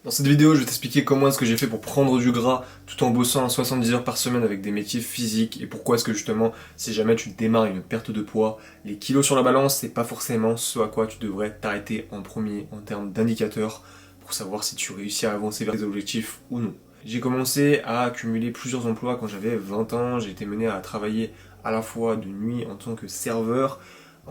Dans cette vidéo, je vais t'expliquer comment est-ce que j'ai fait pour prendre du gras tout en bossant 70 heures par semaine avec des métiers physiques et pourquoi est-ce que justement, si jamais tu démarres une perte de poids, les kilos sur la balance, c'est pas forcément ce à quoi tu devrais t'arrêter en premier en termes d'indicateurs pour savoir si tu réussis à avancer vers tes objectifs ou non. J'ai commencé à accumuler plusieurs emplois quand j'avais 20 ans, j'ai été mené à travailler à la fois de nuit en tant que serveur,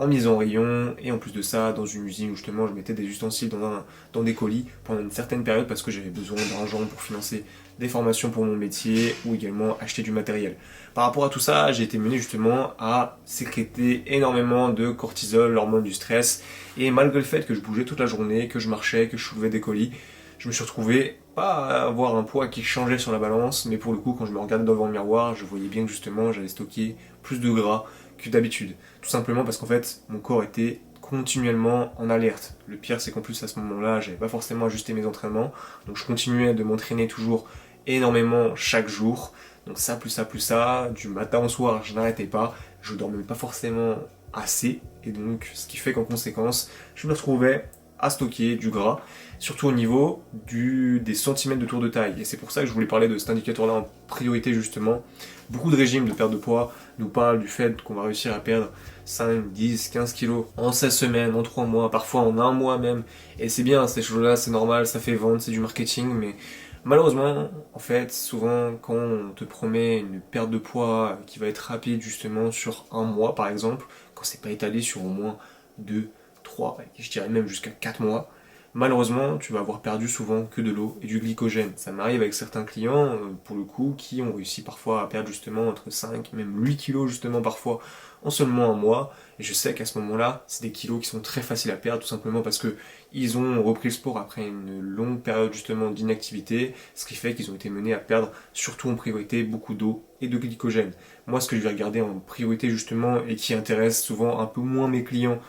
en mise en rayon, et en plus de ça, dans une usine où justement je mettais des ustensiles dans des colis pendant une certaine période parce que j'avais besoin d'argent pour financer des formations pour mon métier ou également acheter du matériel. Par rapport à tout ça, j'ai été mené justement à sécréter énormément de cortisol, l'hormone du stress, et malgré le fait que je bougeais toute la journée, que je marchais, que je soulevais des colis, je me suis retrouvé pas à avoir un poids qui changeait sur la balance, mais pour le coup, quand je me regardais devant le miroir, je voyais bien que justement j'avais stocké plus de gras que d'habitude. Tout simplement parce qu'en fait, mon corps était continuellement en alerte. Le pire, c'est qu'en plus à ce moment-là, j'avais pas forcément ajusté mes entraînements, donc je continuais de m'entraîner toujours énormément chaque jour. Donc ça, plus ça, plus ça, du matin au soir, je n'arrêtais pas, je dormais pas forcément assez, et donc ce qui fait qu'en conséquence, je me retrouvais à stocker du gras, surtout au niveau des centimètres de tour de taille. Et c'est pour ça que je voulais parler de cet indicateur-là en priorité justement. Beaucoup de régimes de perte de poids nous parlent du fait qu'on va réussir à perdre 5, 10, 15 kilos en 16 semaines, en 3 mois, parfois en un mois même. Et c'est bien, ces choses-là, c'est normal, ça fait vendre, c'est du marketing, mais malheureusement, en fait, souvent quand on te promet une perte de poids qui va être rapide justement sur un mois par exemple, quand c'est pas étalé sur au moins 2, 3, je dirais même jusqu'à 4 mois, malheureusement, tu vas avoir perdu souvent que de l'eau et du glycogène. Ça m'arrive avec certains clients, pour le coup, qui ont réussi parfois à perdre justement entre 5, même 8 kilos justement parfois en seulement un mois. Et je sais qu'à ce moment-là, c'est des kilos qui sont très faciles à perdre, tout simplement parce que ils ont repris le sport après une longue période justement d'inactivité, ce qui fait qu'ils ont été menés à perdre, surtout en priorité, beaucoup d'eau et de glycogène. Moi, ce que je vais regarder en priorité justement et qui intéresse souvent un peu moins mes clients,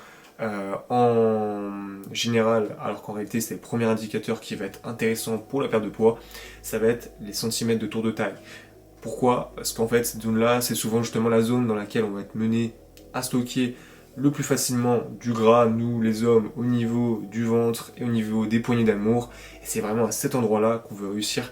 en général, alors qu'en réalité c'est le premier indicateur qui va être intéressant pour la perte de poids, ça va être les centimètres de tour de taille. Pourquoi? Parce qu'en fait cette zone-là, c'est souvent justement la zone dans laquelle on va être mené à stocker le plus facilement du gras, nous les hommes, au niveau du ventre et au niveau des poignées d'amour. Et c'est vraiment à cet endroit-là qu'on veut réussir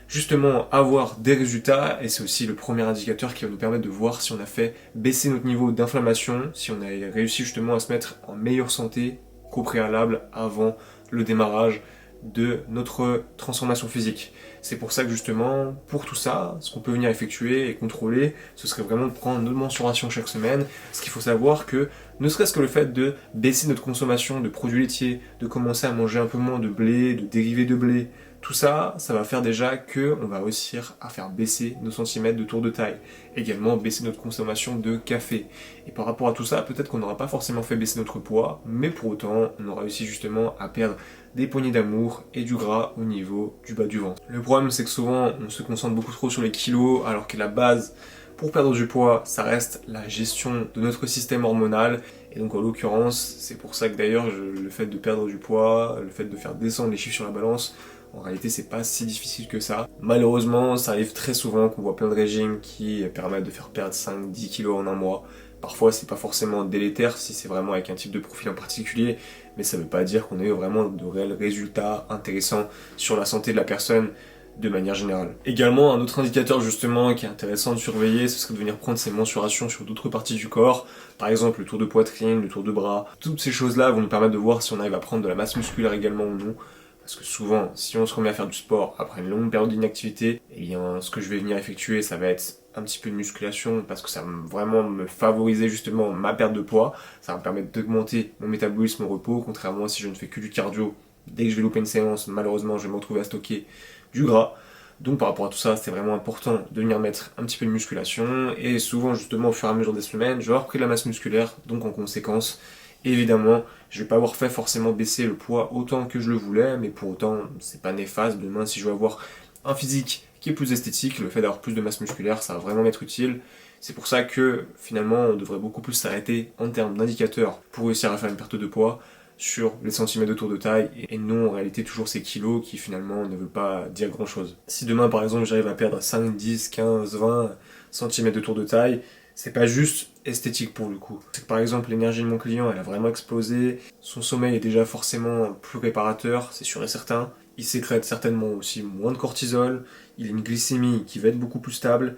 justement avoir des résultats, et c'est aussi le premier indicateur qui va nous permettre de voir si on a fait baisser notre niveau d'inflammation, si on a réussi justement à se mettre en meilleure santé qu'au préalable avant le démarrage de notre transformation physique. C'est pour ça que justement, pour tout ça, ce qu'on peut venir effectuer et contrôler, ce serait vraiment de prendre notre mensuration chaque semaine. Ce qu'il faut savoir que, ne serait-ce que le fait de baisser notre consommation de produits laitiers, de commencer à manger un peu moins de blé, de dérivés de blé, tout ça, ça va faire déjà que on va réussir à faire baisser nos centimètres de tour de taille. Également baisser notre consommation de café. Et par rapport à tout ça, peut-être qu'on n'aura pas forcément fait baisser notre poids, mais pour autant, on aura réussi justement à perdre des poignées d'amour et du gras au niveau du bas du ventre. Le problème, c'est que souvent, on se concentre beaucoup trop sur les kilos, alors que la base pour perdre du poids, ça reste la gestion de notre système hormonal. Et donc en l'occurrence, c'est pour ça que d'ailleurs, le fait de perdre du poids, le fait de faire descendre les chiffres sur la balance, en réalité, c'est pas si difficile que ça. Malheureusement, ça arrive très souvent qu'on voit plein de régimes qui permettent de faire perdre 5-10 kilos en un mois. Parfois, c'est pas forcément délétère si c'est vraiment avec un type de profil en particulier, mais ça veut pas dire qu'on a eu vraiment de réels résultats intéressants sur la santé de la personne de manière générale. Également, un autre indicateur justement qui est intéressant de surveiller, ce serait de venir prendre ses mensurations sur d'autres parties du corps, par exemple le tour de poitrine, le tour de bras. Toutes ces choses-là vont nous permettre de voir si on arrive à prendre de la masse musculaire également ou non. Parce que souvent, si on se remet à faire du sport après une longue période d'inactivité, eh bien, ce que je vais venir effectuer, ça va être un petit peu de musculation, parce que ça va vraiment me favoriser justement ma perte de poids, ça va me permettre d'augmenter mon métabolisme au repos, contrairement à si je ne fais que du cardio. Dès que je vais louper une séance, malheureusement, je vais me retrouver à stocker du gras. Donc par rapport à tout ça, c'est vraiment important de venir mettre un petit peu de musculation, et souvent justement au fur et à mesure des semaines, je vais avoir pris de la masse musculaire, donc en conséquence, évidemment, je vais pas avoir fait forcément baisser le poids autant que je le voulais, mais pour autant, c'est pas néfaste. Demain, si je veux avoir un physique qui est plus esthétique, le fait d'avoir plus de masse musculaire, ça va vraiment m'être utile. C'est pour ça que finalement, on devrait beaucoup plus s'arrêter en termes d'indicateurs pour réussir à faire une perte de poids sur les centimètres de tour de taille, et non en réalité toujours ces kilos qui finalement ne veulent pas dire grand chose. Si demain par exemple j'arrive à perdre 5, 10, 15, 20 centimètres de tour de taille, c'est pas juste esthétique pour le coup. C'est que par exemple l'énergie de mon client elle a vraiment explosé, son sommeil est déjà forcément plus réparateur, c'est sûr et certain. il sécrète certainement aussi moins de cortisol, il a une glycémie qui va être beaucoup plus stable,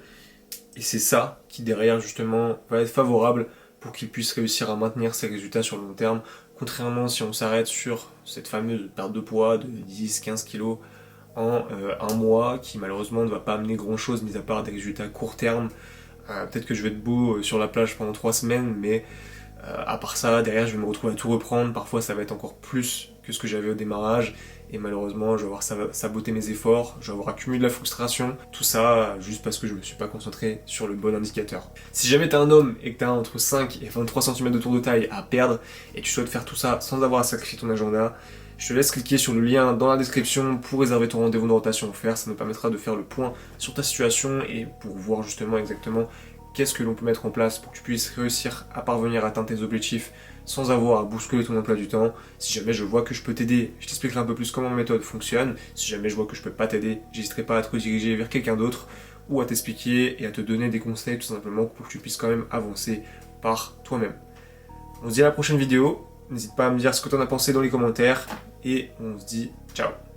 et c'est ça qui derrière justement va être favorable pour qu'il puisse réussir à maintenir ses résultats sur le long terme, contrairement si on s'arrête sur cette fameuse perte de poids de 10-15 kilos en un mois, qui malheureusement ne va pas amener grand chose mis à part des résultats court terme. Peut-être que je vais être beau sur la plage pendant 3 semaines, mais à part ça, derrière je vais me retrouver à tout reprendre, parfois ça va être encore plus que ce que j'avais au démarrage, et malheureusement je vais avoir saboté mes efforts, je vais avoir accumulé de la frustration, tout ça juste parce que je me suis pas concentré sur le bon indicateur. Si jamais t'es un homme et que t'as entre 5 et 23 cm de tour de taille à perdre, et tu souhaites faire tout ça sans avoir à sacrifier ton agenda, je te laisse cliquer sur le lien dans la description pour réserver ton rendez-vous de rotation offert, ça nous permettra de faire le point sur ta situation et pour voir justement exactement qu'est-ce que l'on peut mettre en place pour que tu puisses réussir à parvenir à atteindre tes objectifs sans avoir à bousculer ton emploi du temps. Si jamais je vois que je peux t'aider, je t'expliquerai un peu plus comment ma méthode fonctionne. Si jamais je vois que je peux pas t'aider, j'hésiterai pas à te rediriger vers quelqu'un d'autre ou à t'expliquer et à te donner des conseils tout simplement pour que tu puisses quand même avancer par toi-même. On se dit à la prochaine vidéo, n'hésite pas à me dire ce que tu en as pensé dans les commentaires et on se dit ciao.